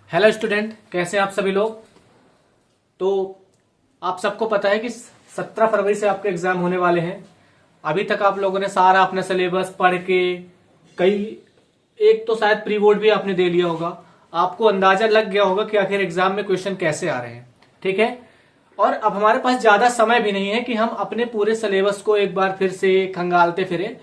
Hello student, कैसे हैं आप सभी लोग। तो आप सबको पता है कि 17 फरवरी से आपके एग्जाम होने वाले हैं। अभी तक आप लोगों ने सारा अपना सिलेबस पढ़ के कई एक तो शायद प्री बोर्ड भी आपने दे लिया होगा। आपको अंदाजा लग गया होगा कि आखिर एग्जाम में क्वेश्चन कैसे आ रहे हैं। ठीक है, और अब हमारे पास ज्यादा समय भी नहीं है कि हम अपने पूरे सिलेबस को एक बार फिर से खंगालते फिरे।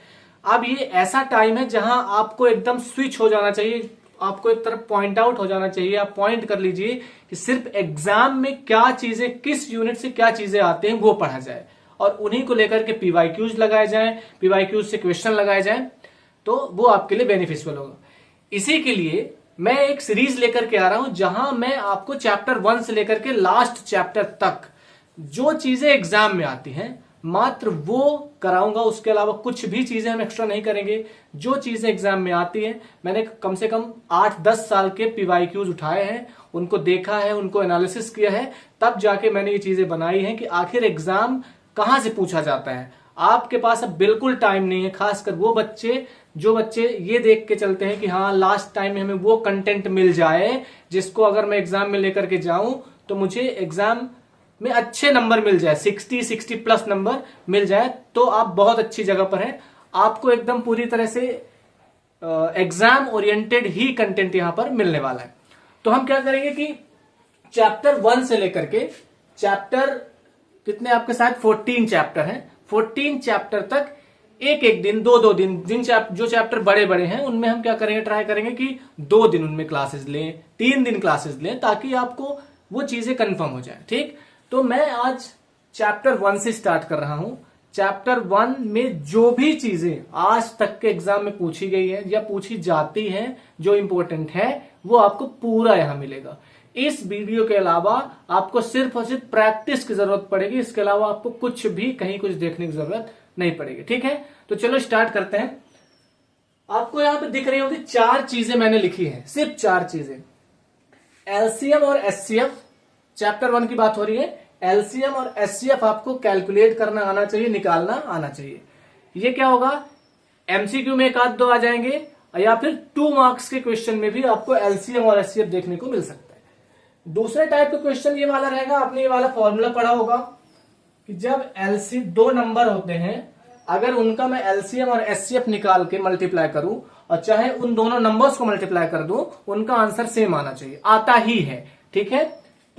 अब ये ऐसा टाइम है जहां आपको एकदम स्विच हो जाना चाहिए, आपको एक तरफ पॉइंट आउट हो जाना चाहिए। आप पॉइंट कर लीजिए कि सिर्फ एग्जाम में क्या चीजें, किस यूनिट से क्या चीजें आते हैं वो पढ़ा जाए और उन्हीं को लेकर के पीवाईक्यूज लगाए जाएं, पीवाईक्यूज से क्वेश्चन लगाए जाएं, तो वो आपके लिए बेनिफिशियल होगा। इसी के लिए मैं एक सीरीज लेकर के आ रहा हूं जहां मैं आपको चैप्टर 1 से लेकर के लास्ट चैप्टर तक जो चीजें एग्जाम में आती हैं मात्र वो कराऊंगा। उसके अलावा कुछ भी चीजें हम एक्स्ट्रा नहीं करेंगे। जो चीजें एग्जाम में आती हैं, मैंने कम से कम 8-10 साल के पीवाईक्यूज उठाए हैं, उनको देखा है, उनको एनालिसिस किया है, तब जाके मैंने ये चीजें बनाई हैं कि आखिर एग्जाम कहां से पूछा जाता है। आपके पास अब बिल्कुल टाइम नहीं है, खासकर वो बच्चे जो बच्चे ये देख के चलते हैं कि हाँ लास्ट टाइम में हमें वो कंटेंट मिल जाए जिसको अगर मैं एग्जाम में लेकर के जाऊं तो मुझे एग्जाम में अच्छे नंबर मिल जाए, 60 प्लस नंबर मिल जाए, तो आप बहुत अच्छी जगह पर हैं। आपको एकदम पूरी तरह से एग्जाम ओरिएंटेड ही कंटेंट यहां पर मिलने वाला है। तो हम क्या करेंगे कि चैप्टर 1 से लेकर के चैप्टर कितने आपके साथ 14 चैप्टर हैं, 14 चैप्टर तक एक एक दिन, दो दिन, जो चैप्टर बड़े बड़े हैं उनमें हम क्या करेंगे, ट्राई करेंगे कि 2 दिन उनमें क्लासेस लें, 3 दिन क्लासेस लें, ताकि आपको वो चीजें कंफर्म हो जाए। ठीक, तो मैं आज चैप्टर 1 से स्टार्ट कर रहा हूं। चैप्टर 1 में जो भी चीजें आज तक के एग्जाम में पूछी गई है या पूछी जाती हैं, जो इंपॉर्टेंट है, वो आपको पूरा यहां मिलेगा। इस वीडियो के अलावा आपको सिर्फ और सिर्फ प्रैक्टिस की जरूरत पड़ेगी। इसके अलावा आपको कुछ भी कहीं कुछ देखने की जरूरत नहीं पड़ेगी। ठीक है, तो चलो स्टार्ट करते हैं। आपको यहां पे दिख रही होगी 4 चीजें मैंने लिखी हैं, सिर्फ 4 चीजें। एलसीएम और एचसीएफ, चैप्टर 1 की बात हो रही है। एलसीएम और एचसीएफ आपको कैलकुलेट करना आना चाहिए, निकालना आना चाहिए। ये क्या होगा, एमसीक्यू में 1-2 आ जाएंगे या फिर 2 मार्क्स के क्वेश्चन में भी आपको एलसीएम और एचसीएफ देखने को मिल सकता है। दूसरे टाइप का क्वेश्चन ये वाला रहेगा, आपने ये वाला फॉर्मूला पढ़ा होगा कि जब एलसी 2 नंबर होते हैं, अगर उनका मैं एलसीएम और एचसीएफ निकाल के मल्टीप्लाई करूं और चाहे उन दोनों नंबर्स को मल्टीप्लाई कर दूं, उनका आंसर सेम आना चाहिए, आता ही है। ठीक है,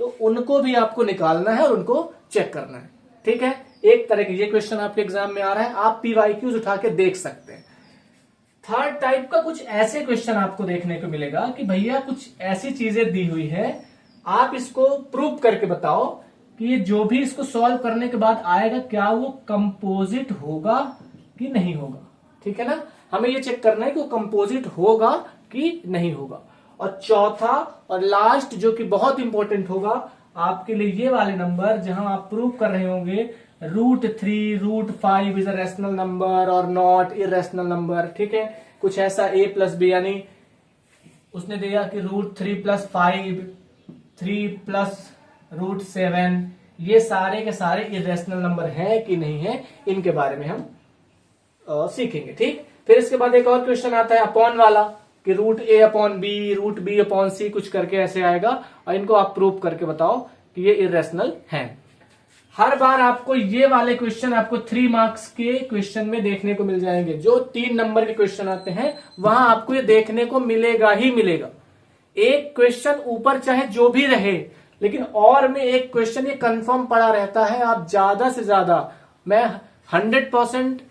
तो उनको भी आपको निकालना है और उनको चेक करना है। ठीक है, एक तरह के ये क्वेश्चन आपके एग्जाम में आ रहा है, आप पीवाईक्यूज उठा के देख सकते हैं। थर्ड टाइप का कुछ ऐसे क्वेश्चन आपको देखने को मिलेगा कि भैया कुछ ऐसी चीजें दी हुई है, आप इसको प्रूव करके बताओ कि ये जो भी इसको सॉल्व करने के बाद आएगा क्या वो कंपोजिट होगा कि नहीं होगा। ठीक है ना, हमें ये चेक करना है कि वो कंपोजिट होगा कि नहीं होगा। और चौथा और लास्ट जो कि बहुत इंपॉर्टेंट होगा आपके लिए, ये वाले नंबर जहां आप प्रूव कर रहे होंगे √3, √5 इज अ रैशनल नंबर और नॉट इरेशनल नंबर। ठीक है, कुछ ऐसा a + b, यानी उसने दिया कि √3 + 5, 3 + √7, ये सारे के सारे इरेशनल नंबर है कि नहीं है, इनके बारे में हम सीखेंगे। ठीक, फिर इसके बाद एक और क्वेश्चन आता है अपॉन वाला कि √a/b, √b/c कुछ करके ऐसे आएगा और इनको आप प्रूव करके बताओ कि ये इरेशनल हैं। हर बार आपको ये वाले क्वेश्चन आपको 3 मार्क्स के क्वेश्चन में देखने को मिल जाएंगे। जो 3 नंबर के क्वेश्चन आते हैं वहां आपको ये देखने को मिलेगा ही मिलेगा। एक क्वेश्चन ऊपर चाहे जो भी रहे, लेकिन और में एक क्वेश्चन ये कंफर्म पड़ा रहता है। आप ज्यादा से ज्यादा, मैं 100%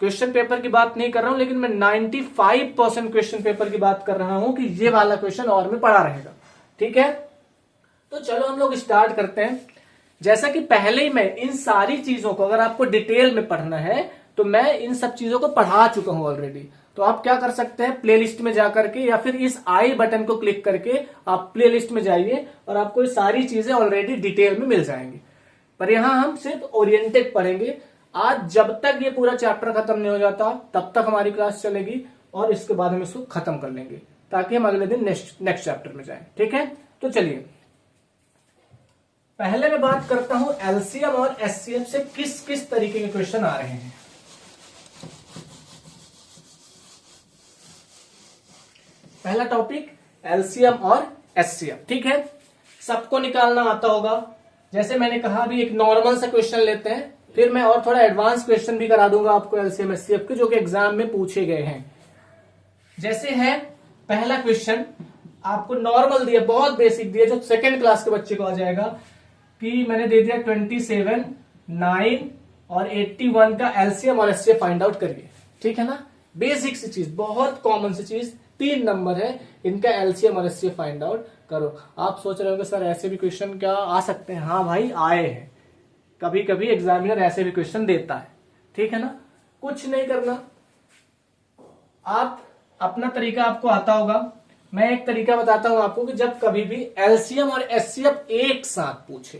क्वेश्चन पेपर की बात नहीं कर रहा हूं, लेकिन मैं 95% क्वेश्चन पेपर की बात कर रहा हूं कि ये वाला क्वेश्चन और में पड़ा रहेगा। ठीक है, तो चलो हम लोग स्टार्ट करते हैं। जैसा कि पहले ही मैं इन सारी चीजों को, अगर आपको डिटेल में पढ़ना है तो मैं इन सब चीजों को पढ़ा चुका हूं ऑलरेडी। तो आप क्या कर सकते हैं, प्लेलिस्ट में जाकर के या फिर इस आई बटन को क्लिक करके आप प्लेलिस्ट में जाइए और आपको ये सारी चीजें ऑलरेडी डिटेल में मिल जाएंगी। पर यहां हम सिर्फ ओरिएंटेड पढ़ेंगे। आज जब तक ये पूरा चैप्टर खत्म नहीं हो जाता तब तक हमारी क्लास चलेगी और इसके बाद हम इसको खत्म कर लेंगे ताकि हम अगले दिन नेक्स्ट चैप्टर में जाएं। ठीक है, तो चलिए पहले मैं बात करता हूं एलसीएम और एचसीएफ से किस किस तरीके के क्वेश्चन आ रहे हैं। पहला टॉपिक एलसीएम और एचसीएफ। ठीक है, सबको निकालना आता होगा। जैसे मैंने कहा अभी एक नॉर्मल सा क्वेश्चन लेते हैं, फिर मैं और थोड़ा एडवांस क्वेश्चन भी करा दूंगा आपको एलसीएम एचसीएफ के, जो कि एग्जाम में पूछे गए हैं। जैसे है पहला क्वेश्चन, आपको नॉर्मल दिया, बहुत बेसिक दिया, जो सेकेंड क्लास के बच्चे को आ जाएगा, कि मैंने दे दिया 27, 9 और 81 का एलसीएम और एचसीएफ फाइंड आउट करिए। ठीक है ना, बेसिक सी चीज, बहुत कॉमन सी चीज, 3 नंबर है, इनका एलसीएम और एचसीएफ फाइंड आउट करो। आप सोच रहे होंगे सर ऐसे भी क्वेश्चन क्या आ सकते हैं? हाँ भाई आए हैं, कभी कभी एग्जामिनर ऐसे भी क्वेश्चन देता है। ठीक है ना, कुछ नहीं करना, आप अपना तरीका आपको आता होगा। मैं एक तरीका बताता हूं आपको कि जब कभी भी एलसीएम और एचसीएफ एक साथ पूछे,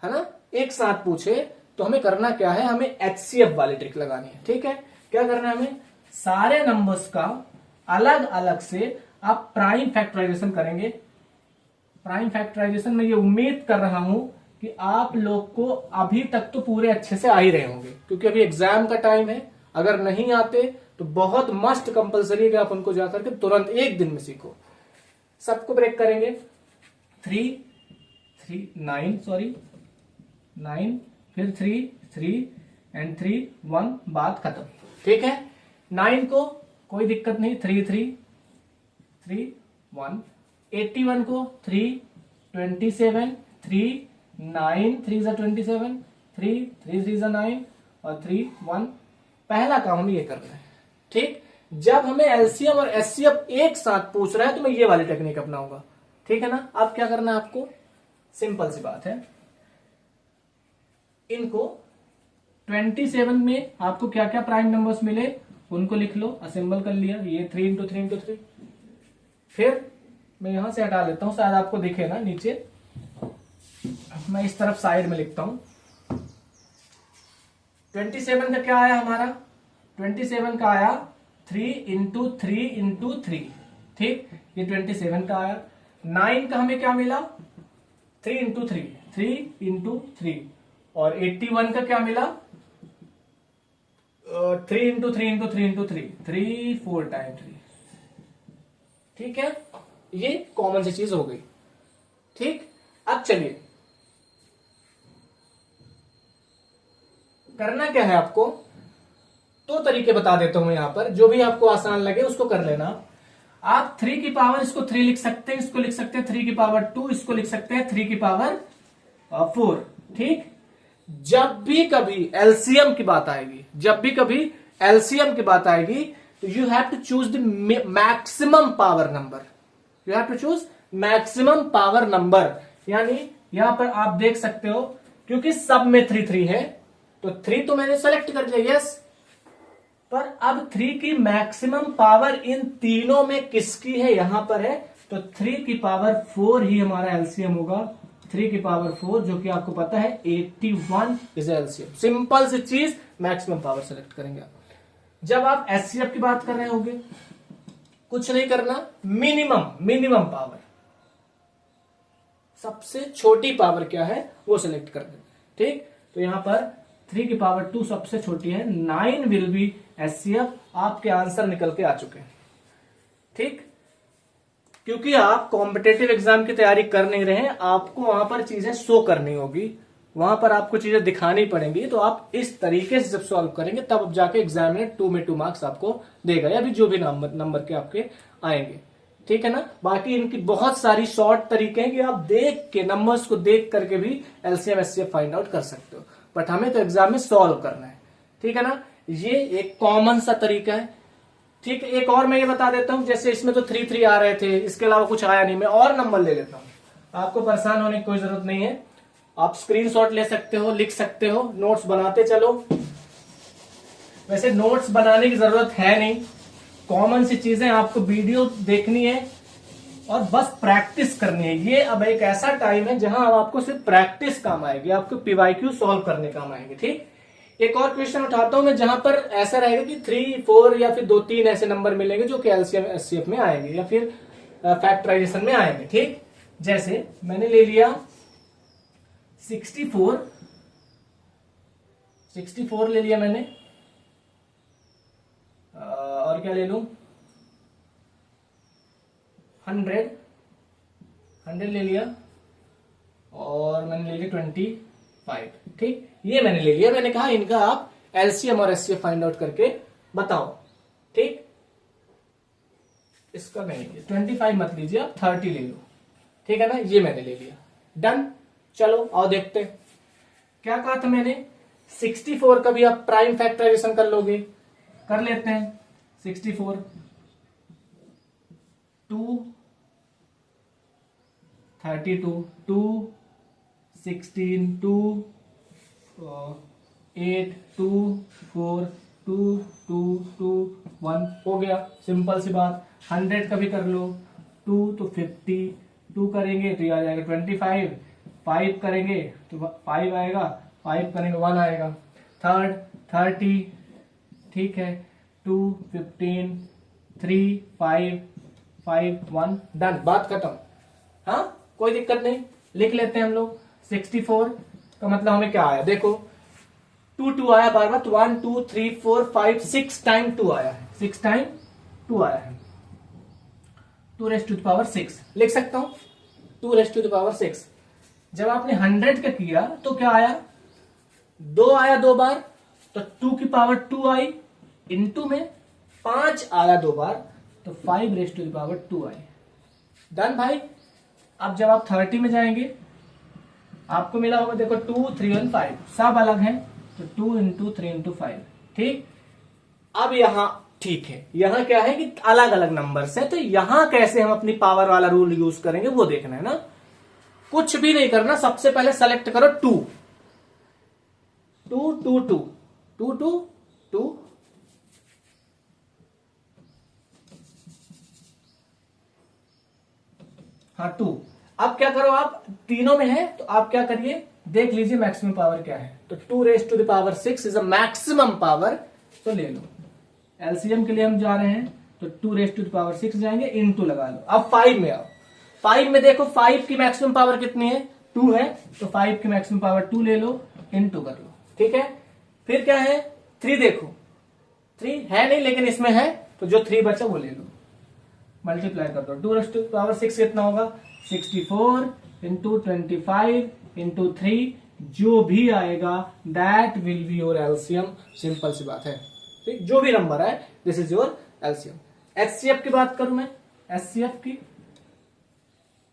है ना, एक साथ पूछे, तो हमें करना क्या है, हमें एचसीएफ वाली ट्रिक लगानी है। ठीक है, क्या करना है हमें, सारे नंबर्स का अलग अलग से आप प्राइम फैक्टराइजेशन करेंगे। प्राइम फैक्टराइजेशन में ये उम्मीद कर रहा हूं कि आप लोग को अभी तक तो पूरे अच्छे से आ ही रहे होंगे, क्योंकि अभी एग्जाम का टाइम है। अगर नहीं आते तो बहुत मस्ट कंपलसरी है कि आप उनको जाकर के तुरंत एक दिन में सीखो। सबको ब्रेक करेंगे, 9, फिर 3 एंड 3 1, बात खत्म। ठीक है, 9 को कोई दिक्कत नहीं, 3 1, 81 को 3 27, 3 9 3 27, 3 3 9 और 3 1। पहला काम हमें ये करना है। ठीक, जब हमें एलसीएम और एचसीएफ एक साथ पूछ रहा है तो मैं ये वाली टेक्निक अपनाऊंगा। ठीक है ना, आप क्या करना है, आपको सिंपल सी बात है, इनको 27 में आपको क्या क्या प्राइम नंबर्स मिले उनको लिख लो, असेंबल कर लिया, ये 3 इंटू 3 इंटू 3। फिर मैं यहां से हटा लेता हूं, शायद आपको दिखे ना नीचे, मैं इस तरफ साइड में लिखता हूं। 27 का क्या आया हमारा, 27 का आया 3 इंटू 3 इंटू 3। ठीक, ये 27 का आया। 9 का हमें क्या मिला, 3 इंटू 3, 3 इंटू 3। और 81 का क्या मिला, 3 इंटू 3 इंटू 3 इंटू 3, 3 4 टाइम 3। ठीक है, ये कॉमन सी चीज हो गई। ठीक, अब चलिए करना क्या है आपको, दो तरीके बता देता हूं यहां पर, जो भी आपको आसान लगे उसको कर लेना। आप 3 की पावर, इसको 3 लिख सकते हैं, इसको लिख सकते हैं 3 की पावर 2, इसको लिख सकते हैं 3 की पावर 4। ठीक, जब भी कभी एलसीएम की बात आएगी, जब भी कभी एलसीएम की बात आएगी, तो you have to choose the maximum power number, you have to choose maximum power number. यानी यहां पर आप देख सकते हो, क्योंकि सब में 3 3 है, तो 3 तो मैंने सेलेक्ट कर लिया, यस, पर अब 3 की मैक्सिमम पावर इन तीनों में किसकी है, यहां पर है, तो 3 की पावर 4 ही हमारा एलसीएम होगा। 3 की पावर 4, जो कि आपको पता है 81 इज एलसीएम। सिंपल सी चीज, मैक्सिमम पावर सेलेक्ट करेंगे आप। जब आप एचसीएफ की बात कर रहे होंगे, कुछ नहीं करना, मिनिमम पावर, सबसे छोटी पावर क्या है वो सिलेक्ट कर दें। ठीक, तो यहां पर 3 की पावर 2 सबसे छोटी है, 9 विल बी एचसीएफ। आपके आंसर निकल के आ चुके हैं। ठीक, क्योंकि आप कॉम्पिटेटिव एग्जाम की तैयारी कर नहीं रहे हैं, आपको वहां पर चीजें शो करनी होगी, वहां पर आपको चीजें दिखानी पड़ेंगी, तो आप इस तरीके से जब सॉल्व करेंगे तब जाके एग्जामिनर 2 में 2 मार्क्स आपको देगा, या भी जो भी नंबर के आपके आएंगे। ठीक है ना, बाकी इनकी बहुत सारी शॉर्ट तरीके हैं कि आप देख के, नंबर्स को देख करके भी एलसीएम एचसीएफ फाइंड आउट कर सकते हो, बट हमें तो एग्जाम में सॉल्व करना है। ठीक है ना, ये एक कॉमन सा तरीका है। ठीक है, एक और मैं ये बता देता हूं, जैसे इसमें तो 3 3 आ रहे थे, इसके अलावा कुछ आया नहीं, मैं और नंबर ले लेता हूं। आपको परेशान होने की कोई जरूरत नहीं है, आप स्क्रीनशॉट ले सकते हो, लिख सकते हो, नोट्स बनाते चलो। वैसे नोट्स बनाने की जरूरत है नहीं, कॉमन सी चीजें आपको वीडियो देखनी है और बस प्रैक्टिस करनी है। ये अब एक ऐसा टाइम है जहां आपको सिर्फ प्रैक्टिस काम आएगी, आपको पीवाईक्यू सॉल्व करने काम आएंगे। ठीक, एक और क्वेश्चन उठाता हूं मैं, जहां पर ऐसा रहेगा कि 3 4 या फिर 2 3 ऐसे नंबर मिलेंगे जो कि एलसीएम एचसीएफ में आएंगे या फिर फैक्टराइजेशन में आएंगे। ठीक, जैसे मैंने ले लिया 64 ले लिया मैंने, और क्या ले लूं, 100 100 ले लिया और मैंने ले लिया 25, ठीक, ये मैंने ले लिया। मैंने कहा इनका आप एलसीएम और एचसीएफ फाइंड आउट करके बताओ, ठीक। इसका नहीं, 25 मत लीजिए आप, 30 ले लो, ठीक है ना, ये मैंने ले लिया, डन। चलो आओ देखते हैं क्या कहा था मैंने। 64 का भी आप प्राइम फैक्टराइजेशन कर लोगे, कर लेते हैं। 64 2 32 2 16 2 8 2 4 2 2 2 1 हो गया, सिंपल सी बात। 100 का भी कर लो, 2 तो 50, 2 करेंगे तो ये आ जाएगा 25, 5 करेंगे तो 5 आएगा, 5 करेंगे 1 आएगा। थर्ड 30, ठीक है, 2 15 3 5 5 1 डन, बात खत्म। हाँ कोई दिक्कत नहीं, लिख लेते हैं हम लोग। 64 का मतलब हमें क्या आया, देखो 2 आया बार बार, 1 2 3 4 5 6 टाइम 2 आया है, 6 टाइम 2 आया है, 2 रेज़ टू द पावर 6 लिख सकता हूं, 2 रेज़ टू द पावर 6। जब आपने 100 का किया तो क्या आया, 2 आया 2 बार तो 2 की पावर 2 आई, इनटू में 5 आया 2 बार तो 5 रेज़ टू द पावर 2 आई, डन भाई। अब जब आप 30 में जाएंगे आपको मिला होगा, देखो 2 3 और 5 सब अलग हैं, तो 2 इंटू 3 इंटू 5, ठीक। अब यहां ठीक है, यहां क्या है कि अलग अलग नंबर है, तो यहां कैसे हम अपनी पावर वाला रूल यूज करेंगे वो देखना है ना। कुछ भी नहीं करना, सबसे पहले सेलेक्ट करो 2 2 2 2 2 2 2 हाँ 2। अब क्या करो, आप तीनों में है तो आप क्या करिए, देख लीजिए मैक्सिमम पावर क्या है, तो 2 raise to the power 6 is a maximum power, तो ले लो। एलसीएम के लिए हम जा रहे हैं तो 2 रेज़ टू द पावर 6 जाएंगे, इनटू लगा लो। अब 5 में आओ, 5 में देखो 5 की मैक्सिमम पावर कितनी है, 2 है, तो 5 की मैक्सिमम पावर 2 ले लो, इनटू कर लो, ठीक है। फिर क्या है, 3 देखो, 3 है नहीं लेकिन इसमें है, तो जो 3 बचा वो ले लो, मल्टीप्लाई कर दो। 2 रेज़ टू द पावर 6 कितना होगा, 64 इंटू 25 इंटू 3, जो भी आएगा that will be your LCM, simple सी बात है, ठीक। जो भी नंबर है this is your LCM. HCF की बात करूं मैं, एचसीएफ की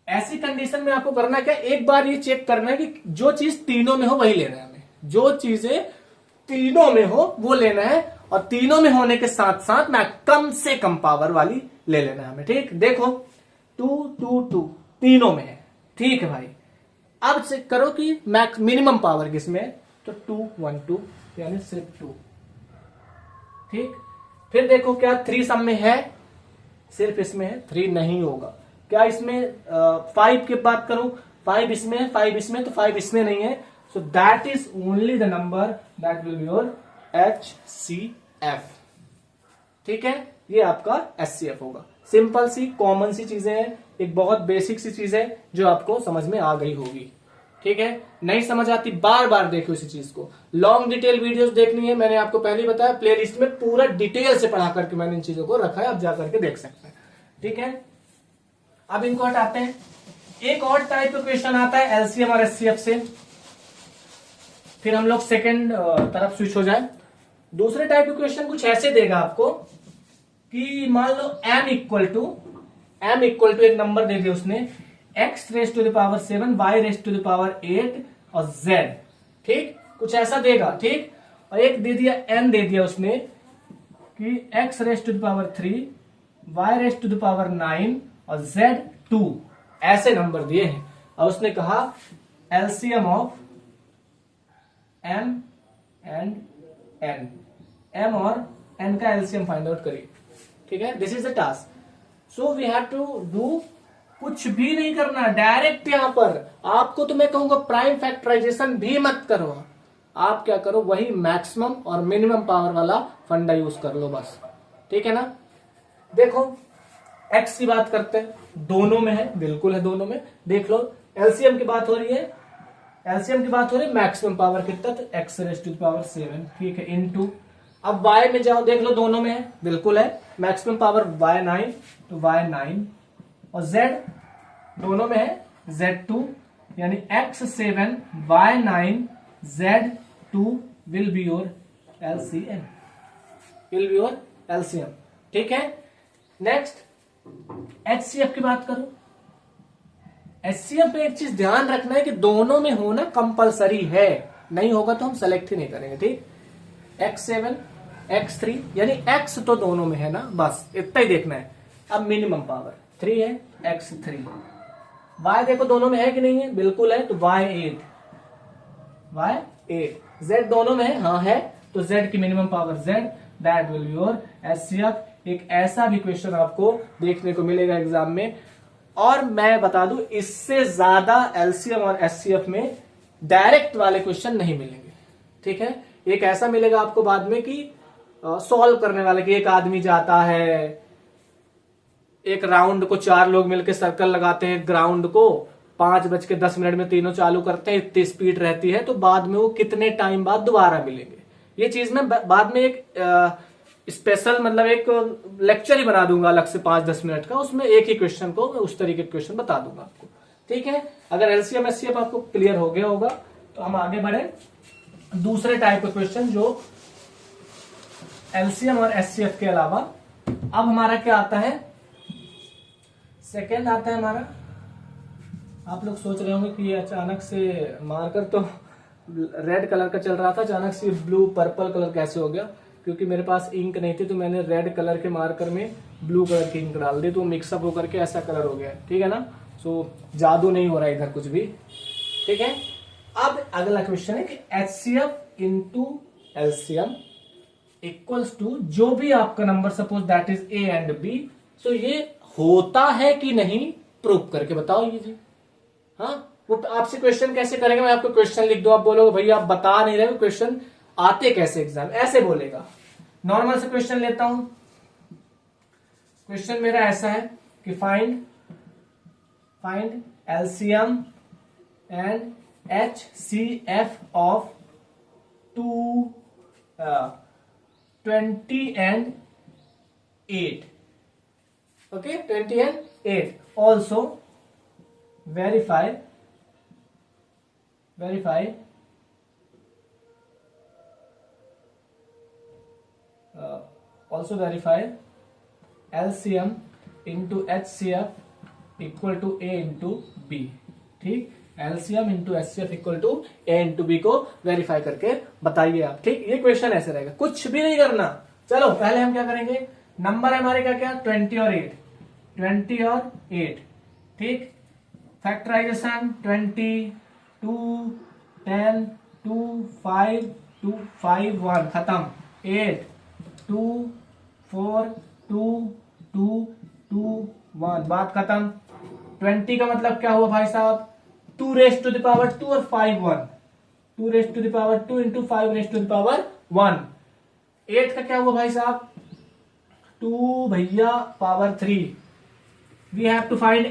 ऐसी कंडीशन में आपको करना क्या, एक बार ये चेक करना है कि जो चीज तीनों में हो वही लेना है हमें, जो चीजें तीनों में हो वो लेना है, और तीनों में होने के साथ साथ मैं कम से कम पावर वाली ले लेना है हमें, ठीक। देखो 2 2 2 तीनों में है, ठीक है भाई। अब चेक करो कि मैक्स मिनिमम पावर किसमें है, तो 2 1 2 यानी सिर्फ 2, ठीक। फिर देखो क्या 3 सब में है, सिर्फ इसमें है, 3 नहीं होगा। क्या इसमें 5 की बात करूं, 5 इसमें है, 5 इसमें, तो 5 इसमें नहीं है, so that is only the number that will be your HCF, ठीक है। ये आपका SCF होगा। सिंपल सी कॉमन सी चीजें हैं, एक बहुत बेसिक सी चीज है जो आपको समझ में आ गई होगी, ठीक है। नहीं समझ आती बार बार देखो इसी चीज को, लॉन्ग डिटेल वीडियोस देखनी है, मैंने आपको पहले बताया प्लेलिस्ट में पूरा डिटेल से पढ़ा करके मैंने इन चीजों को रखा है, आप जा करके देख सकते हैं, ठीक है। अब इनको हटाते हैं। एक और टाइप का क्वेश्चन आता है एलसीएम और एचसीएफ से, फिर हम लोग सेकेंड तरफ स्विच हो जाए। दूसरे टाइप का क्वेश्चन कुछ ऐसे देगा आपको कि मान लो m इक्वल टू एक नंबर दे दिया उसने, x raise to the power 7, y raise to the power 8 और z, ठीक, कुछ ऐसा देगा, ठीक। और एक दे दिया n दे दिया उसने कि x raise to the power 3, y raise to the power 9 और z 2, ऐसे नंबर दिए हैं। और उसने कहा LCM of m and n, m और n का एलसीएम फाइंड आउट करिए, ठीक है। This is the task, so we have to do, कुछ भी नहीं करना, डायरेक्ट यहां पर आपको तो मैं कहूंगा प्राइम फैक्टराइजेशन भी मत करो, आप क्या करो वही मैक्सिमम और मिनिमम पावर वाला फंडा यूज कर लो बस, ठीक है ना। देखो x की बात करते हैं, दोनों में है, बिल्कुल है दोनों में, देख लो एलसीएम की बात हो रही है, एलसीएम की बात हो रही है, मैक्सिमम पावर कितना, तो x raise to the power 7, ठीक है, इनटू। अब y में जाओ, देख लो दोनों में है, बिल्कुल है, मैक्सिमम पावर y 9, तो y 9 और z दोनों में है Z2 यानी X7 Y9 Z2 will be your LCM, will be your LCM। ठीक है। नेक्स्ट HCF की बात करूं, HCF पे एक चीज ध्यान रखना है कि दोनों में होना कंपलसरी है, नहीं होगा तो हम सेलेक्ट ही नहीं करेंगे। ठीक, X7 X3 यानी X तो दोनों में है ना, बस इतना ही देखना है। अब मिनिमम पावर 3 है, X3। Y देखो दोनों में है कि नहीं है, बिल्कुल है, तो Y8 Z दोनों में है, हाँ है, तो Z की minimum power Z, that will be your HCF। एक ऐसा भी क्वेश्चन आपको देखने को मिलेगा एग्जाम में, और मैं बता दूं इससे ज्यादा LCM और HCF में डायरेक्ट वाले क्वेश्चन नहीं मिलेंगे। ठीक है, एक ऐसा मिलेगा आपको बाद में कि सॉल्व करने वाले, कि एक आदमी जाता है, एक राउंड को 4 लोग मिलकर सर्कल लगाते हैं, ग्राउंड को 5:10 में तीनों चालू करते हैं, इतनी स्पीड रहती है, तो बाद में वो कितने टाइम बाद दोबारा मिलेंगे। ये चीज मैं बाद में एक स्पेशल मतलब एक लेक्चर ही बना दूंगा अलग से 5-10 मिनट का, उसमें एक ही क्वेश्चन को मैं उस तरीके के क्वेश्चन बता दूंगा आपको। ठीक है, अगर LCM HCF आपको क्लियर हो गया होगा तो हम आगे बढ़े दूसरे टाइप का क्वेश्चन, जो LCM और HCF के अलावा अब हमारा क्या आता है, सेकेंड आता है हमारा। आप लोग सोच रहे होंगे कि ये अचानक से मार्कर तो रेड कलर का चल रहा था, अचानक से ब्लू पर्पल कलर कैसे हो गया, क्योंकि मेरे पास इंक नहीं थी तो मैंने रेड कलर के मार्कर में ब्लू कलर की इंक डाल दी, तो मिक्सअप होकर के ऐसा कलर हो गया। ठीक है ना, सो जादू नहीं हो रहा है इधर कुछ भी। ठीक है, अब अगला क्वेश्चन है कि HCF into LCM equals to जो भी आपका number, suppose that is A and B, सो ये होता है कि नहीं, प्रूव करके बताओ ये जी। हाँ, वो आपसे क्वेश्चन कैसे करेंगे, मैं आपको क्वेश्चन लिख दो, आप बोलोगे भैया आप बता नहीं रहे क्वेश्चन आते कैसे एग्जाम, ऐसे बोलेगा। नॉर्मल से क्वेश्चन लेता हूं, क्वेश्चन मेरा ऐसा है कि find LCM and HCF of 20 and 8. Okay, 20 and 8. Also verify LCM into HCF equal to A into B। ठीक, LCM into HCF equal to A into B को वेरीफाई करके बताइए आप। ठीक, ये क्वेश्चन ऐसे रहेगा, कुछ भी नहीं करना। चलो पहले हम क्या करेंगे, नंबर है हमारे क्या 20 और 8। ठीक, फैक्टराइजेशन 20 2 10 2 5 2 5 1 खत्म, 8 2 4 2 2 2 1 बात खत्म। 20 का मतलब क्या हुआ भाई साहब, 2 रेस्ट टू द पावर 2 और 5 1, 2 raise to the power 2 into 5 raise to the power 1। 8 का क्या हुआ भाई साहब, 2 भैया power 3। We have to find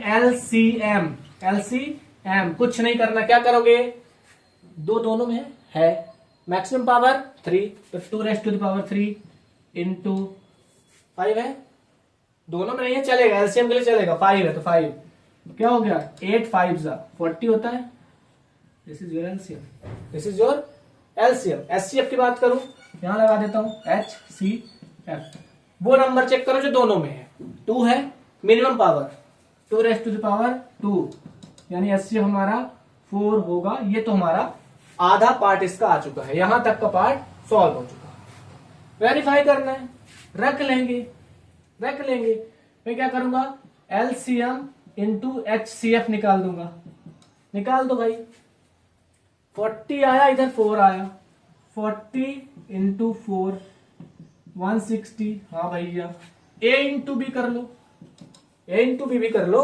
LCM। कुछ नहीं करना, क्या करोगे, दोनों में है मैक्सिमम पावर 3, तो 2 raise to the power 3 into 5 है, दोनों में नहीं है चलेगा, एलसीएम के लिए चलेगा, 5 है तो 5 क्या हो गया, 8 5 40 होता है। This is your LCM, this is your LCM. HCF की बात करूं, यहां लगा देता हूं HCF। वो नंबर चेक करो जो दोनों में है, 2 है minimum power, 2 raise to the power 2, यानी HCF हमारा 4 होगा। ये तो हमारा आधा पार्ट इसका आ चुका है, यहां तक का पार्ट सॉल्व हो चुका है। वेरीफाई करना है, रख लेंगे। मैं क्या करूंगा, LCM इंटू HCF निकाल दूंगा, निकाल दो भाई। 40 आया, इधर 4 आया, 40 इंटू 4 160। हाँ भैया, A इंटू बी कर लो, A इंटू बी भी कर लो।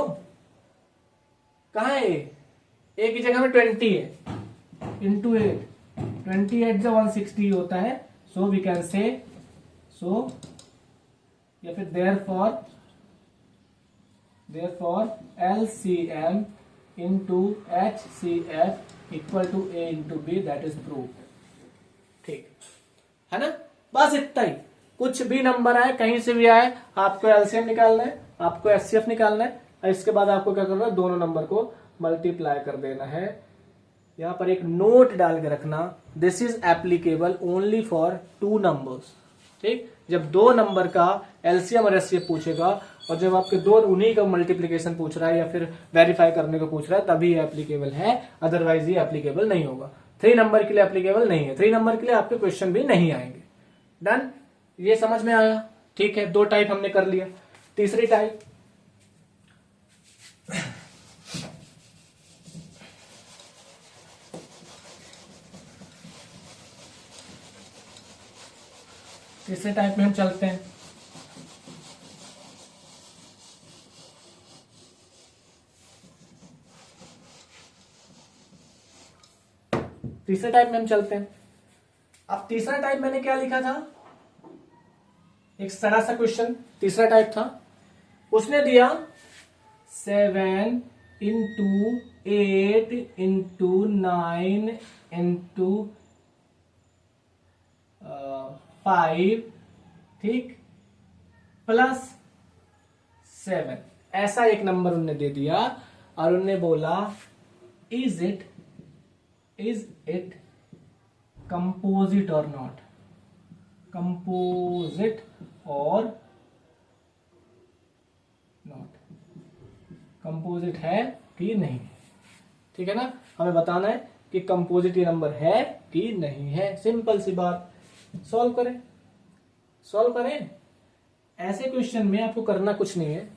कहा है A की जगह में 20 है, इंटू 8, 28 जो 160 होता है। सो वी कैन से, सो या फिर therefore LCM into HCF equal to A into B, that is proved. ठीक है ना, बस इतना ही। कुछ भी नंबर आए, कहीं से भी आए, आपको LCM निकालना है, आपको HCF निकालना है, और इसके बाद आपको क्या करना है, दोनों नंबर को मल्टीप्लाई कर देना है। यहां पर एक नोट डाल के रखना, this is applicable only for 2 numbers. ठीक, जब 2 नंबर का एलसीएम और एचसीएफ पूछेगा और जब आपके दो उन्हीं का मल्टीप्लीकेशन पूछ रहा है या फिर वेरीफाई करने को पूछ रहा है तभी ये एप्लीकेबल है, अदरवाइज ये एप्लीकेबल नहीं होगा। 3 नंबर के लिए एप्लीकेबल नहीं है, 3 नंबर के लिए आपके क्वेश्चन भी नहीं आएंगे। डन, ये समझ में आया? ठीक है, 2 टाइप हमने कर लिया। तीसरी टाइप, तीसरे टाइप में हम चलते हैं। तीसरे टाइप में हम चलते हैं। अब तीसरा टाइप मैंने क्या लिखा था, एक सरल सा क्वेश्चन तीसरा टाइप था। उसने दिया 7 इंटू 8 इंटू 9 इंटू 5, ठीक, प्लस 7, ऐसा एक नंबर उनने दे दिया और उनने बोला इज इट कंपोजिट और नॉट, कंपोजिट और नॉट, कंपोजिट है कि नहीं। ठीक है ना, हमें बताना है कि कंपोजिट नंबर है कि नहीं है। सिंपल सी बात, सॉल्व करें। ऐसे क्वेश्चन में आपको करना कुछ नहीं है,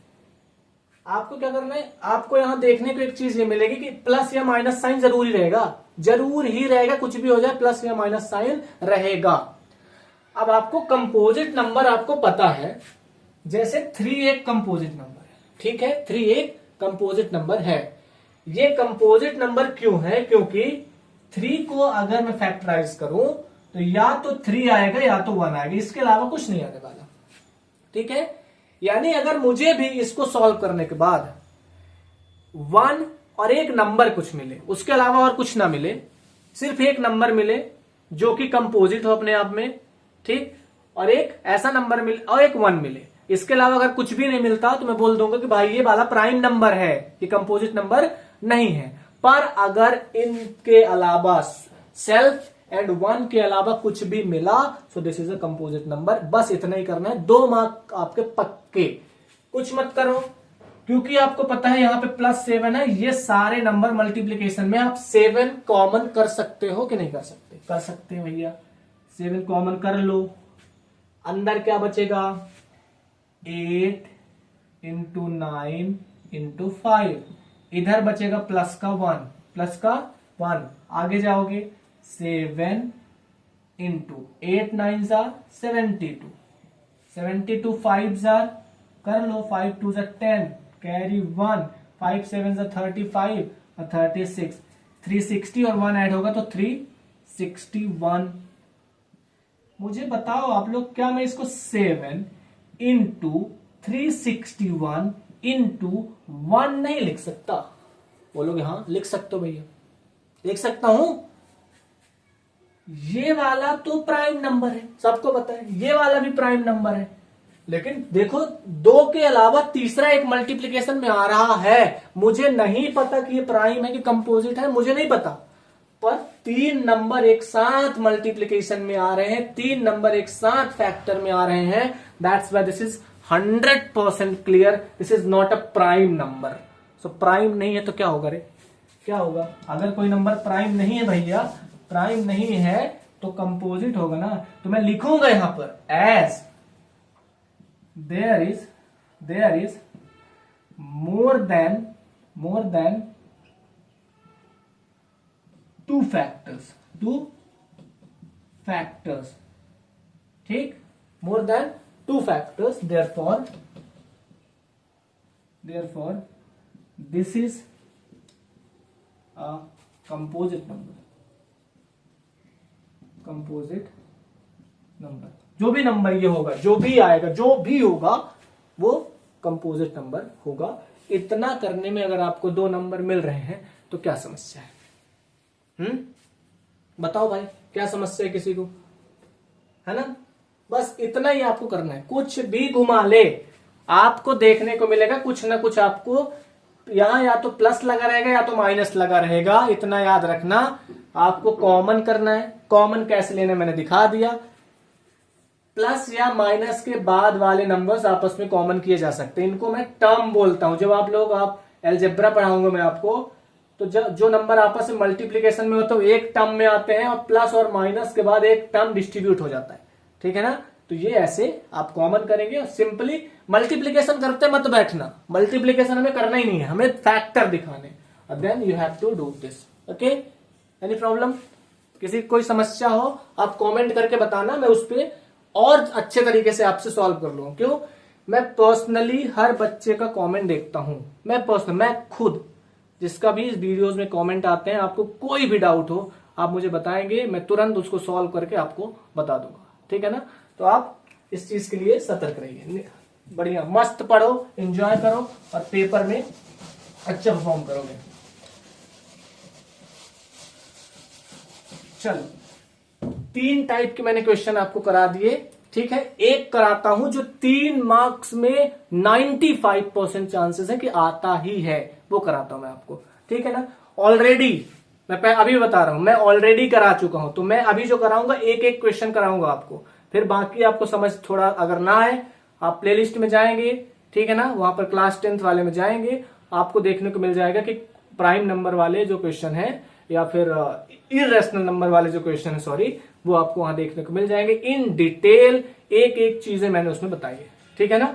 आपको क्या करना है, आपको यहां देखने को एक चीज ये मिलेगी कि प्लस या माइनस साइन जरूरी रहेगा, जरूर ही रहेगा, कुछ भी हो जाए प्लस या माइनस साइन रहेगा। अब आपको कंपोजिट नंबर आपको पता है, जैसे 3 एक कंपोजिट नंबर है, ठीक है, 3 एक कंपोजिट नंबर है। ये कंपोजिट नंबर क्यों है, क्योंकि 3 को अगर मैं फैक्टराइज करूं तो या तो 3 आएगा या तो 1 आएगा, इसके अलावा कुछ नहीं आने वाला। ठीक है, यानी अगर मुझे भी इसको सॉल्व करने के बाद 1 और एक नंबर कुछ मिले, उसके अलावा और कुछ ना मिले, सिर्फ एक नंबर मिले जो कि कंपोजिट हो अपने आप में, ठीक, और एक ऐसा नंबर मिले और एक 1 मिले, इसके अलावा अगर कुछ भी नहीं मिलता तो मैं बोल दूंगा कि भाई ये वाला प्राइम नंबर है, ये कंपोजिट नंबर नहीं है। पर अगर इनके अलावा सेल्फ एंड 1 के अलावा कुछ भी मिला so this is a composite number. बस इतना ही करना है, 2 मार्क आपके पक्के, कुछ मत करो, क्योंकि आपको पता है यहां पे +7 है। ये सारे नंबर मल्टीप्लीकेशन में आप 7 कॉमन कर सकते हो कि नहीं कर सकते? कर सकते हैं भैया, 7 कॉमन कर लो। अंदर क्या बचेगा, 8 इंटू 9 इंटू 5, इधर बचेगा प्लस का 1, आगे जाओगे 7 इंटू 8 9 जार 72, 72 5 जार कर लो, 5 2 जार 10, कैरी 1, 5 7 जार 35 और 36, 360 और 1 ऐड होगा तो 361। मुझे बताओ आप लोग, क्या मैं इसको 7 इंटू 361 इंटू 1 नहीं लिख सकता? बोलोगे हाँ लिख सकते हो भैया, लिख सकता हूं। ये वाला तो प्राइम नंबर है, सबको पता है, ये वाला भी प्राइम नंबर है, लेकिन देखो 2 के अलावा तीसरा एक मल्टीप्लीकेशन में आ रहा है। मुझे नहीं पता कि ये प्राइम है कि कंपोजिट है, मुझे नहीं पता, पर 3 नंबर एक साथ मल्टीप्लीकेशन में आ रहे हैं, 3 नंबर एक साथ फैक्टर में आ रहे हैं। That's why this is 100% clear, this is not a prime number. So prime नहीं है तो क्या होगा रे, क्या होगा? अगर कोई नंबर प्राइम नहीं है भैया, प्राइम नहीं है तो कंपोजिट होगा ना। तो मैं लिखूंगा यहां पर as there is more than 2 factors, ठीक, more than 2 factors, therefore this is a composite number। जो भी नंबर ये होगा, जो भी आएगा, जो भी होगा वो कंपोजिट नंबर होगा। इतना करने में अगर आपको 2 नंबर मिल रहे हैं तो क्या समस्या है? बताओ भाई, क्या समस्या है किसी को? है ना, बस इतना ही आपको करना है, कुछ भी घुमा ले। आपको देखने को मिलेगा कुछ ना कुछ, आपको यहां या तो प्लस लगा रहेगा या तो माइनस लगा रहेगा, इतना याद रखना। आपको कॉमन करना है। कॉमन कैसे लेना मैंने दिखा दिया। प्लस या माइनस के बाद वाले नंबर्स आपस में कॉमन किए जा सकते हैं, इनको मैं टर्म बोलता हूं। जब आप अलजेब्रा पढ़ाऊंगा मैं आपको, तो जो नंबर आपस में मल्टीप्लीकेशन में होते हैं एक टर्म में आते हैं, और प्लस और माइनस के बाद एक टर्म डिस्ट्रीब्यूट हो जाता है, ठीक है ना। तो ये ऐसे आप कॉमन करेंगे और सिंपली मल्टीप्लीकेशन करते मत बैठना। मल्टीप्लीकेशन हमें करना ही नहीं है, हमें फैक्टर दिखाने, और then you have to do this. Okay, any problem? किसी कोई समस्या हो आप कमेंट करके बताना, मैं उस पर और अच्छे तरीके से आपसे सॉल्व कर लूंगा। क्यों? मैं पर्सनली हर बच्चे का कमेंट देखता हूं। मैं खुद, जिसका भी इस वीडियोस में कमेंट आते हैं, आपको कोई भी डाउट हो आप मुझे बताएंगे, मैं तुरंत उसको सॉल्व करके आपको बता दूंगा, ठीक है ना। तो आप इस चीज के लिए सतर्क रहिए। बढ़िया मस्त पढ़ो, एंजॉय करो और पेपर में अच्छा परफॉर्म करोगे। चलो, 3 टाइप के मैंने क्वेश्चन आपको करा दिए, ठीक है। एक कराता हूं जो 3 मार्क्स में 95% चांसेस है कि आता ही है, वो कराता हूं मैं आपको, ठीक है ना। ऑलरेडी मैं अभी बता रहा हूं, मैं ऑलरेडी करा चुका हूं, तो मैं अभी जो कराऊंगा एक एक क्वेश्चन कराऊंगा आपको, फिर बाकी आपको समझ थोड़ा अगर ना आए आप प्लेलिस्ट में जाएंगे, ठीक है ना, वहां पर क्लास 10th वाले में जाएंगे, आपको देखने को मिल जाएगा कि प्राइम नंबर वाले जो क्वेश्चन है या फिर इरेशनल नंबर वाले जो क्वेश्चन है, सॉरी, वो आपको वहां देखने को मिल जाएंगे इन डिटेल। एक एक चीजें मैंने उसमें बताई है, ठीक है ना।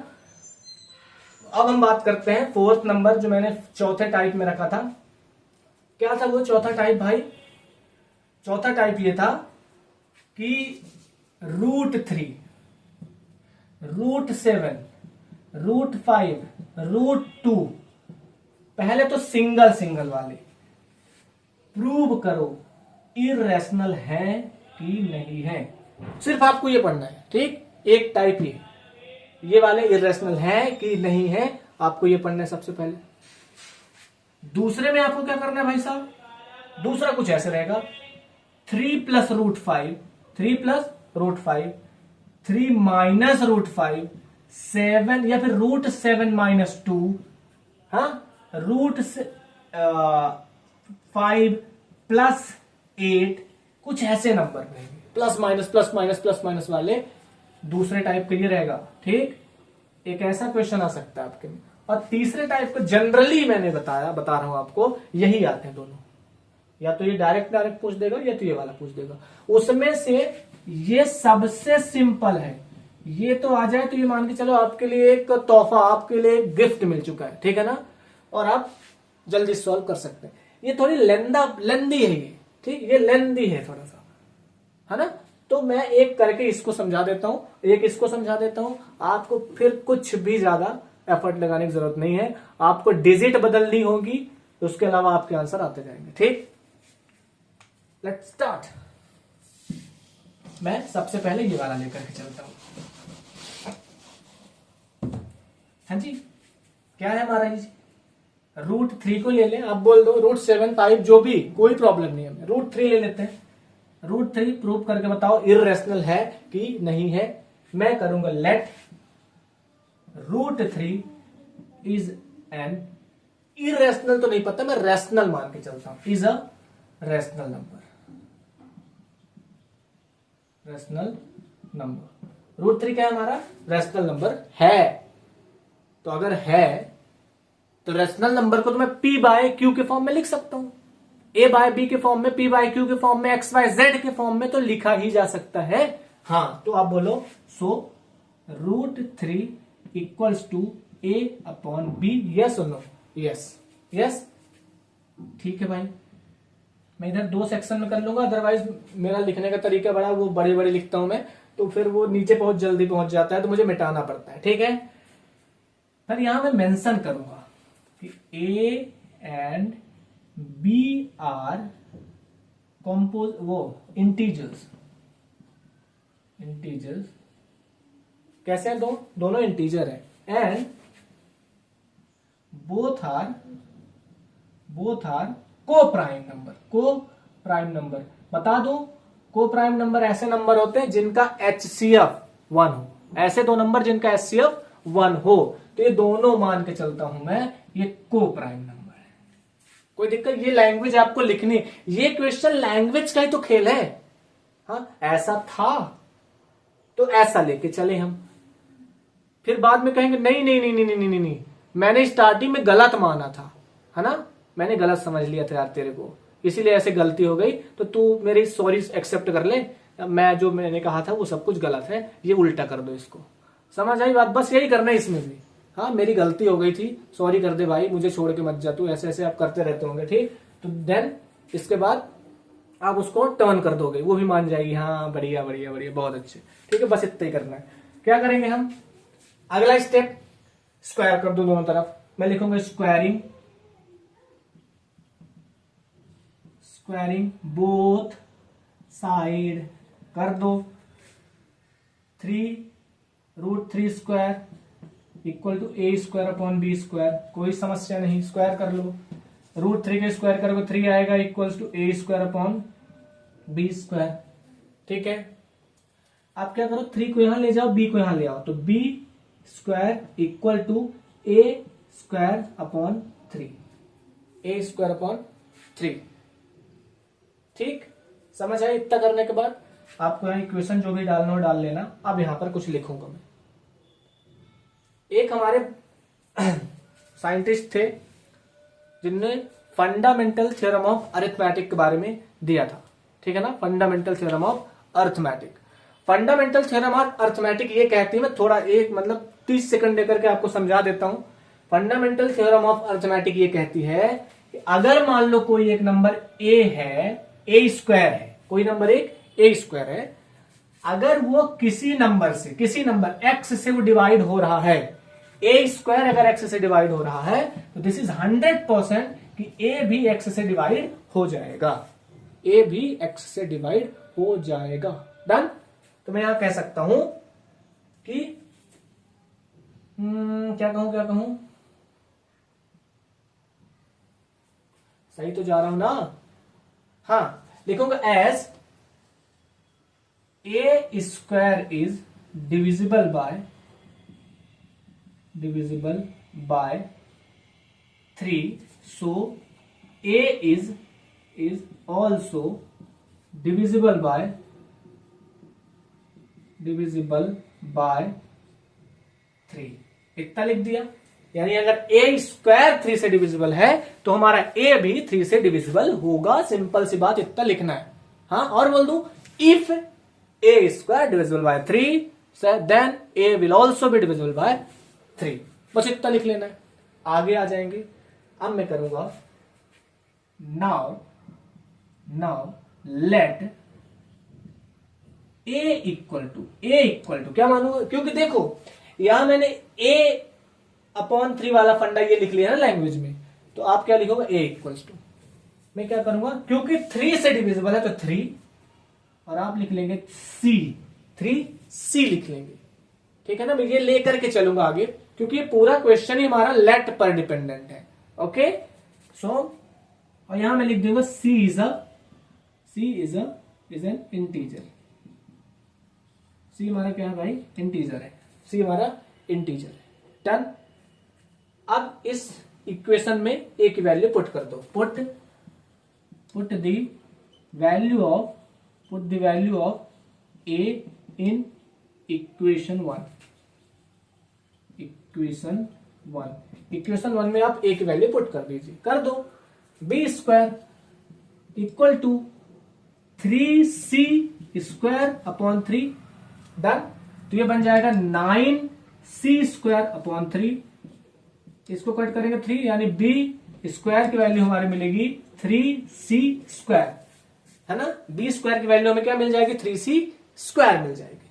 अब हम बात करते हैं 4th नंबर जो मैंने चौथे टाइप में रखा था। क्या था वो चौथा टाइप भाई? चौथा टाइप ये था कि √3, √7, √5, √2, पहले तो सिंगल सिंगल वाले प्रूव करो इरेशनल है कि नहीं है। सिर्फ आपको ये पढ़ना है, ठीक। एक टाइप ये वाले इरेशनल है कि नहीं है, आपको ये पढ़ना है सबसे पहले। दूसरे में आपको क्या करना है भाई साहब? दूसरा कुछ ऐसे रहेगा, 3 + √5, 3 + √5, 3 - √5, 7 या फिर √7 - 2, हाँ, √5 + 8, कुछ ऐसे नंबर रहेंगे, प्लस माइनस वाले दूसरे टाइप के लिए रहेगा, ठीक। एक ऐसा क्वेश्चन आ सकता है आपके में। और तीसरे टाइप को जनरली मैंने बता रहा हूं आपको, यही आते हैं दोनों, या तो ये डायरेक्ट पूछ देगा या तो ये वाला पूछ देगा। उसमें से ये सबसे सिंपल है, ये तो आ जाए तो ये मान के चलो आपके लिए एक तोहफा, आपके लिए एक गिफ्ट मिल चुका है, ठीक है ना, और आप जल्दी सॉल्व कर सकते हैं। ये थोड़ी लेंदी है ये, ठीक, ये लेंदी है थोड़ा सा, है ना। तो मैं एक करके इसको समझा देता हूं, एक इसको समझा देता हूं, आपको फिर कुछ भी ज्यादा एफर्ट लगाने की जरूरत नहीं है। आपको डिजिट बदलनी होगी, उसके अलावा आपके आंसर आते जाएंगे, ठीक। Let's start. मैं सबसे पहले ये वाला लेकर के चलता हूं। हाँ जी, क्या है हमारा ये? √3 को ले लें, आप बोल दो √7, 5 जो भी, कोई प्रॉब्लम नहीं है। √3 ले लेते हैं। √3 प्रूव करके बताओ इरेशनल है कि नहीं है। मैं करूंगा लेट √3 इज एन इरेशनल, तो नहीं पता, मैं रैशनल मान के चलता हूं, is a rational number, rational number. √3 क्या है हमारा? रैशनल नंबर है। तो अगर है तो रैशनल नंबर को तो मैं P/Q के फॉर्म में लिख सकता हूं, A/B के फॉर्म में, P/Q के फॉर्म में, XYZ के फॉर्म में तो लिखा ही जा सकता है। हाँ, तो आप बोलो सो √3 = A/B, यस और नो? यस, यस, ठीक है भाई। मैं इधर 2 सेक्शन में कर लूंगा, अदरवाइज मेरा लिखने का तरीका बड़ा वो बड़े बड़े लिखता हूं मैं, तो फिर वो नीचे जल्दी पहुंच जाता है, तो मुझे मिटाना पड़ता है, ठीक है। फिर यहां मैं मेंशन करूंगा कि A and B are compose वो इंटीजर्स कैसे हैं? दोनों इंटीजर है, and both are coprime number. बता दो, को प्राइम नंबर ऐसे नंबर होते हैं जिनका HCF 1 हो, ऐसे 2 नंबर जिनका HCF 1 हो। तो ये दोनों मान के चलता हूं मैं, ये को प्राइम नंबर है। कोई दिक्कत? ये लैंग्वेज आपको लिखनी, ये क्वेश्चन लैंग्वेज का ही तो खेल है। हाँ, ऐसा था तो ऐसा लेके चले हम, फिर बाद में कहेंगे नहीं नहीं नहीं नहीं नहीं नहीं नहीं, मैंने स्टार्टिंग में गलत माना था, है ना, मैंने गलत समझ लिया था यार तेरे को, इसीलिए ऐसे गलती हो गई, तो तू मेरी सॉरी एक्सेप्ट कर ले, मैं जो मैंने कहा था वो सब कुछ गलत है, ये उल्टा कर दो इसको। समझ आई बात? बस यही करना है इसमें भी। हाँ, मेरी गलती हो गई थी, सॉरी कर दे भाई, मुझे छोड़ के मत जा तू, ऐसे ऐसे आप करते रहते होंगे, ठीक? तो देन इसके बाद आप उसको टर्न कर दोगे, वो भी मान जाएगी, हाँ बढ़िया बढ़िया बढ़िया, बहुत अच्छे, ठीक है। बस इतना ही करना है। क्या करेंगे हम? अगला स्टेप, स्क्वायर कर दो दोनों तरफ। मैं लिखूंगा स्क्वायरिंग, स्क्वायरिंग बोथ साइड कर दो। 3√3 square equal to A square upon B square, कोई समस्या नहीं, स्क्वायर कर लो। √3 के स्क्वायर करोगे 3 आएगा, equals to A square upon B square, ठीक है। आप क्या करो, 3 को यहां ले जाओ, बी को यहां ले आओ, तो B square equal to A square upon 3, A square upon 3, ठीक। समझ आए? इतना करने के बाद आपको यहाँ इक्वेशन जो भी डालना हो डाल लेना। अब यहां पर कुछ लिखूंगा मैं। एक हमारे साइंटिस्ट थे जिनने फंडामेंटल थ्योरम ऑफ अरिथमेटिक के बारे में दिया था, ठीक है ना, fundamental theorem of arithmetic. Fundamental theorem of arithmetic ये कहती है, मैं थोड़ा एक मतलब 30 सेकंड लेकर के आपको समझा देता हूं। फंडामेंटल थ्योरम ऑफ अरिथमेटिक ये कहती है कि अगर मान लो कोई एक नंबर ए है, ए स्क्वायर है, कोई नंबर एक ए स्क्वायर है, अगर वो किसी नंबर से, किसी नंबर एक्स से वो डिवाइड हो रहा है, ए स्क्वायर अगर एक्स से डिवाइड हो रहा है, तो दिस इज 100% कि ए भी एक्स से डिवाइड हो जाएगा, ए भी एक्स से डिवाइड हो जाएगा। डन? तो मैं यहां कह सकता हूं कि क्या कहूं, सही तो जा रहा हूं ना? हाँ, लिखूंगा as A square is divisible by 3, so a is also divisible by 3। इतना लिख दिया, यानी अगर ए स्क्वायर 3 से डिविजिबल है तो हमारा ए भी 3 से डिविजिबल होगा। सिंपल सी बात, इतना लिखना है। हाँ, और बोल दूं, if A square divisible by 3 then A will also be divisible by 3। बस इतना लिख लेना है, आगे आ जाएंगे। अब मैं करूंगा now let A equal to क्या मानूंगा, क्योंकि देखो यहां मैंने ए अपॉन 3 वाला फंडा ये लिख लिया ना लैंग्वेज में, तो आप क्या लिखोगे, ए इक्वल्स टू, मैं क्या करूंगा, क्योंकि 3 से डिविजिबल है तो 3, और आप लिख लेंगे सी, 3C लिख लेंगे, ठीक है ना। मैं ये लेकर के चलूंगा आगे, क्योंकि ये पूरा क्वेश्चन ही हमारा लेट पर डिपेंडेंट है। ओके, सो और यहां मैं लिख दूंगा C is an integer. C हमारा क्या है भाई, इंटीजर है, C हमारा इंटीजर है। डन? अब इस इक्वेशन में A की वैल्यू पुट कर दो, put the value of A in equation 1। Equation 1 में आप A की वैल्यू पुट कर दीजिए, कर दो। B square equal to 3C square upon 3। Done? तो ये बन जाएगा 9C स्क्वायर अपॉन 3। इसको कट करेंगे 3, यानी बी स्क्वायर की वैल्यू हमारी मिलेगी 3C स्क्वायर, है ना। बी स्क्वायर की वैल्यू हमें क्या मिल जाएगी, 3C स्क्वायर मिल जाएगी।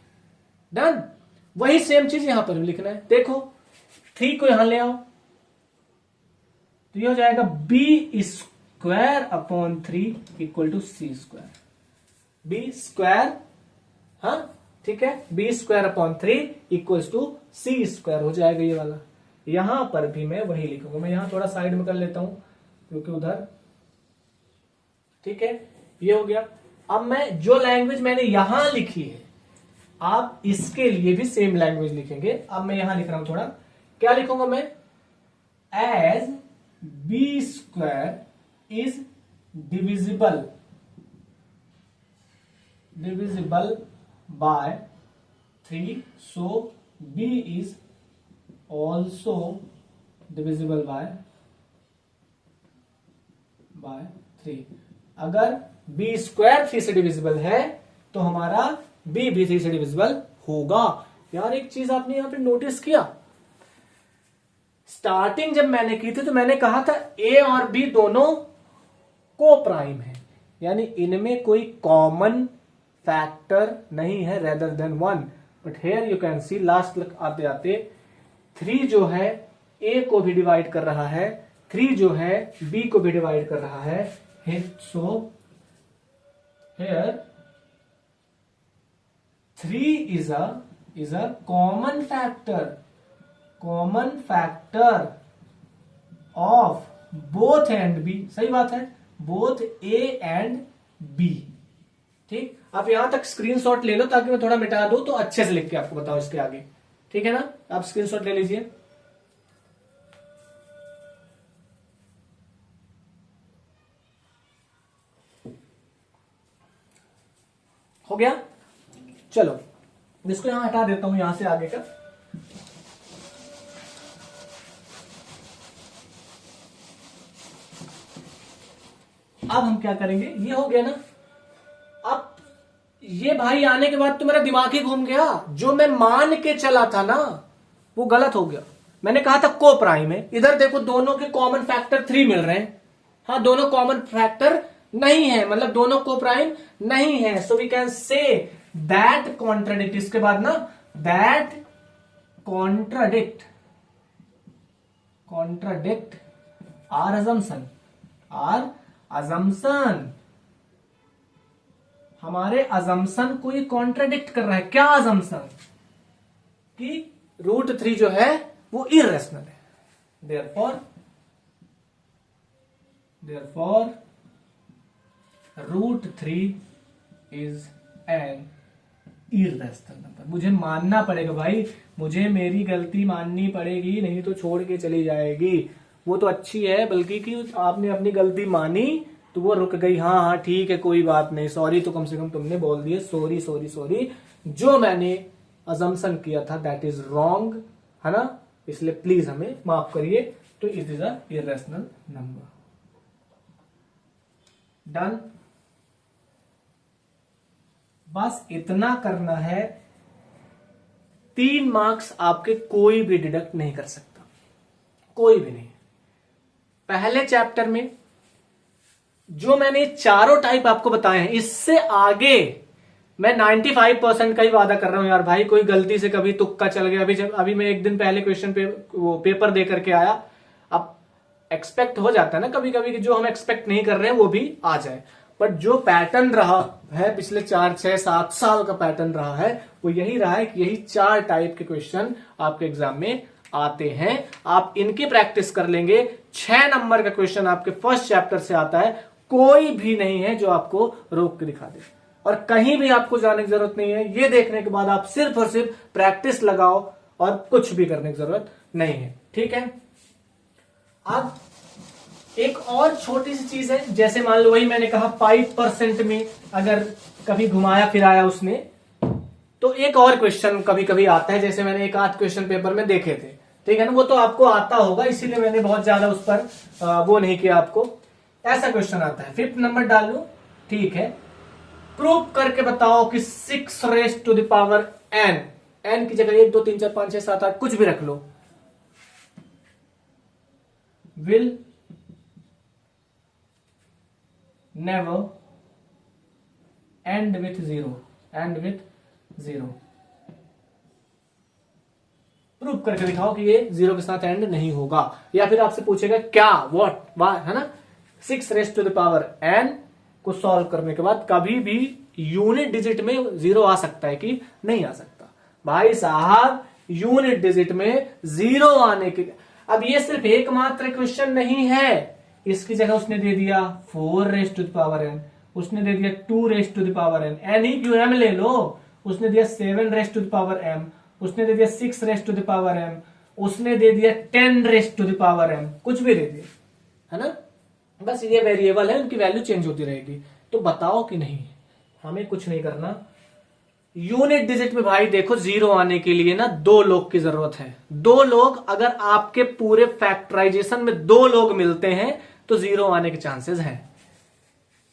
डन? वही सेम चीज यहां पर लिखना है। देखो 3 को यहां ले आओ, तो ये हो जाएगा B square upon 3 equal to C square. B square, हाँ ठीक है, B square upon 3 equal to C square हो जाएगा ये वाला। यहां पर भी मैं वही लिखूंगा, मैं यहां थोड़ा साइड में कर लेता हूं क्योंकि उधर, ठीक है, ये हो गया। अब मैं जो लैंग्वेज मैंने यहां लिखी है, आप इसके लिए भी सेम लैंग्वेज लिखेंगे। अब मैं यहां लिख रहा हूं थोड़ा क्या लिखूंगा मैं, as B square is divisible by 3, so b is also divisible by 3। अगर b स्क्वायर 3 से डिविजिबल है तो हमारा b भी 3 से डिविजिबल होगा। यार एक चीज आपने यहां पे नोटिस किया, स्टार्टिंग जब मैंने की थी तो मैंने कहा था a और b दोनों को प्राइम है, यानी इनमें कोई कॉमन फैक्टर नहीं है rather than 1। But here you can see last तक आते आते 3 जो है a को भी डिवाइड कर रहा है, 3 जो है b को भी डिवाइड कर रहा है। So here 3 is a common factor of both a and b। सही बात है, both a and b। ठीक, आप यहां तक स्क्रीनशॉट ले लो ताकि मैं थोड़ा मिटा दूं तो अच्छे से लिख के आपको बताओ इसके आगे। ठीक है ना, आप स्क्रीनशॉट ले लीजिए। हो गया, चलो इसको यहां हटा देता हूं, यहां से आगे का। अब हम क्या करेंगे, ये हो गया ना। अब ये भाई आने के बाद तो मेरा दिमाग ही घूम गया, जो मैं मान के चला था ना वो गलत हो गया। मैंने कहा था को प्राइम है, इधर देखो दोनों के कॉमन फैक्टर 3 मिल रहे हैं। हाँ, दोनों कॉमन फैक्टर नहीं है, मतलब दोनों को प्राइम नहीं है। So we can say that contradict, इसके बाद ना दैट कॉन्ट्राडिक्ट आर अजम्पशन, हमारे अजम्पशन को ये कॉन्ट्राडिक्ट कर रहा है। क्या अजम्पशन, कि √3 जो है वो इर्रेशनल है। Therefore √3 is an irrational number. मुझे मानना पड़ेगा भाई, मुझे मेरी गलती माननी पड़ेगी, नहीं तो छोड़ के चली जाएगी। वो तो अच्छी है, बल्कि कि आपने अपनी गलती मानी तो वो रुक गई, हाँ हाँ ठीक है कोई बात नहीं, सॉरी तो कम से कम तुमने बोल दिए सॉरी, जो मैंने अजम्पशन किया था दैट इज रॉन्ग, है ना, इसलिए प्लीज हमें माफ करिए। तो it is a irrational number. Done, बस इतना करना है। 3 मार्क्स आपके कोई भी डिडक्ट नहीं कर सकता, कोई भी नहीं। पहले चैप्टर में जो मैंने चारों टाइप आपको बताए हैं, इससे आगे मैं 95% का ही वादा कर रहा हूं यार भाई। कोई गलती से कभी तुक्का चल गया, अभी मैं एक दिन पहले क्वेश्चन पेपर दे करके आया। अब एक्सपेक्ट हो जाता है ना कभी कभी कि जो हम एक्सपेक्ट नहीं कर रहे हैं वो भी आ जाए, बट जो पैटर्न रहा है पिछले 4, 6, 7 साल का पैटर्न रहा है वो यही रहा है कि यही 4 टाइप के क्वेश्चन आपके एग्जाम में आते हैं। आप इनकी प्रैक्टिस कर लेंगे। 6 नंबर का क्वेश्चन आपके फर्स्ट चैप्टर से आता है, कोई भी नहीं है जो आपको रोक के दिखा दे, और कहीं भी आपको जाने की जरूरत नहीं है। ये देखने के बाद आप सिर्फ और सिर्फ प्रैक्टिस लगाओ और कुछ भी करने की जरूरत नहीं है। ठीक है, अब एक और छोटी सी चीज है, जैसे मान लो वही मैंने कहा 5% में अगर कभी घुमाया फिराया उसने, तो एक और क्वेश्चन कभी कभी आता है, जैसे मैंने एक आध क्वेश्चन पेपर में देखे थे। ठीक है ना, वो तो आपको आता होगा, इसीलिए मैंने बहुत ज्यादा उस पर वो नहीं किया आपको। ऐसा क्वेश्चन आता है, 5th नंबर डाल लो, ठीक है, प्रूव करके बताओ कि 6 raise to the power n, n की जगह 1 2 3 4 5 6 7 8 कुछ भी रख लो, will never end with zero। Prove करके दिखाओ कि ये 0 के साथ एंड नहीं होगा। या फिर आपसे पूछेगा क्या, व्हाट, वाई, है ना। 6 raise to the power n को सॉल्व करने के बाद कभी भी यूनिट डिजिट में 0 आ सकता है कि नहीं आ सकता। भाई साहब यूनिट डिजिट में 0 आने के, अब ये सिर्फ एकमात्र क्वेश्चन नहीं है, इसकी जगह उसने दे दिया 4 raise to the power n, उसने दे दिया 2 raise to the power n, n ही क्यों m ले लो, उसने दिया 7 raise to the power m, उसने दे दिया 6 raise to the power m, उसने दे दिया 10⁻m, कुछ भी दे दिया, है ना, बस ये वेरिएबल है, उनकी वैल्यू चेंज होती रहेगी। तो बताओ कि नहीं, हमें कुछ नहीं करना। यूनिट डिजिट में भाई देखो, जीरो आने के लिए ना 2 लोग की जरूरत है। 2 लोग, अगर आपके पूरे फैक्टराइजेशन में 2 लोग मिलते हैं तो जीरो आने के चांसेस हैं।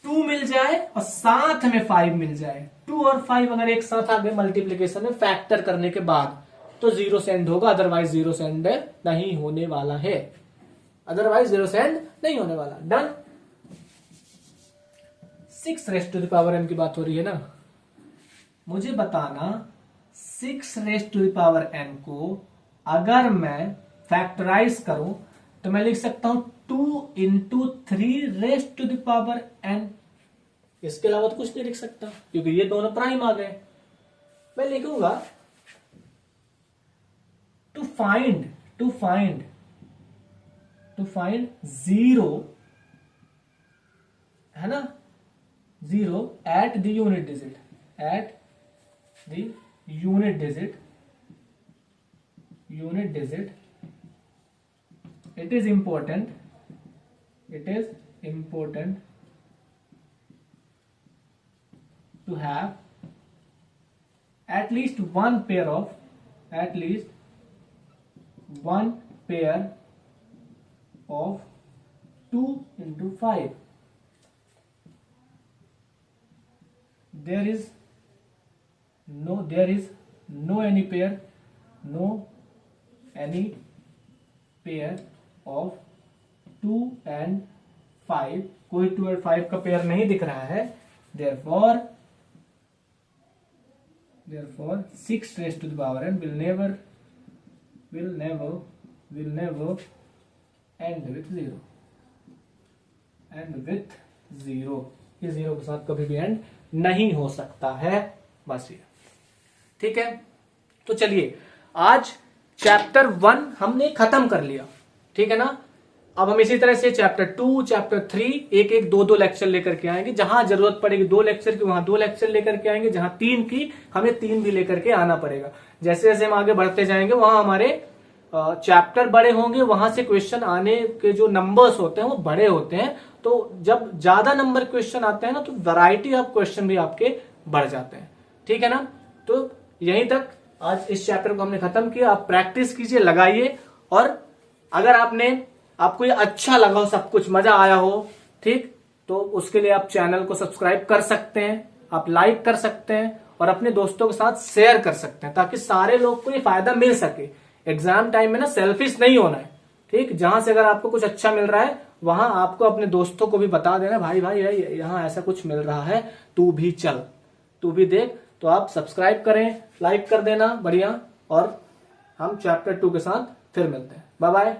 2 मिल जाए और साथ में 5 मिल जाए, 2 और 5 अगर एक साथ आ गए मल्टीप्लीकेशन में फैक्टर करने के बाद, तो जीरो से एंड होगा, अदरवाइज जीरो से एंड नहीं होने वाला है, अदरवाइज जीरो से एंड नहीं होने वाला। डन। 6m की बात हो रही है ना, मुझे बताना 6m को अगर मैं फैक्टराइज करूं तो मैं लिख सकता हूं 2 × 3n। इसके अलावा तो कुछ नहीं लिख सकता, क्योंकि ये दोनों प्राइम आ गए। मैं लिखूंगा टू फाइंड जीरो, है ना, zero at the unit digit, it is important to have at least one pair of 2 × 5. There is no any pair of 2 and 5, कोई 2 और 5 का पेयर नहीं दिख रहा है। therefore 6m will never end with 0, ये जीरो के साथ कभी भी एंड नहीं हो सकता है। बस ये ठीक है। तो चलिए, आज चैप्टर 1 हमने खत्म कर लिया, ठीक है ना। अब हम इसी तरह से चैप्टर 2, चैप्टर 3 एक 2 लेक्चर लेकर के आएंगे। जहां जरूरत पड़ेगी 2 लेक्चर की, वहां 2 लेक्चर लेकर के आएंगे। जहां 3 की, हमें 3 भी लेकर के आना पड़ेगा। जैसे जैसे हम आगे बढ़ते जाएंगे, वहां हमारे चैप्टर बड़े होंगे, वहां से क्वेश्चन आने के जो नंबर्स होते हैं वो बड़े होते हैं। तो जब ज्यादा नंबर क्वेश्चन आते हैं ना, तो वैरायटी ऑफ क्वेश्चन भी आपके बढ़ जाते हैं, ठीक है ना। तो यहीं तक आज इस चैप्टर को हमने खत्म किया। आप प्रैक्टिस कीजिए, लगाइए, और अगर आपको ये अच्छा लगा हो, सब कुछ मजा आया हो, ठीक, तो उसके लिए आप चैनल को सब्सक्राइब कर सकते हैं, आप लाइक कर सकते हैं, और अपने दोस्तों के साथ शेयर कर सकते हैं, ताकि सारे लोग को ये फायदा मिल सके। एग्जाम टाइम में ना सेल्फिश नहीं होना है, ठीक। जहां से अगर आपको कुछ अच्छा मिल रहा है, वहां आपको अपने दोस्तों को भी बता देना, भाई यहाँ ऐसा कुछ मिल रहा है, तू भी चल, तू भी देख। तो आप सब्सक्राइब करें, लाइक कर देना, बढ़िया। और हम चैप्टर 2 के साथ फिर मिलते हैं। Bye bye.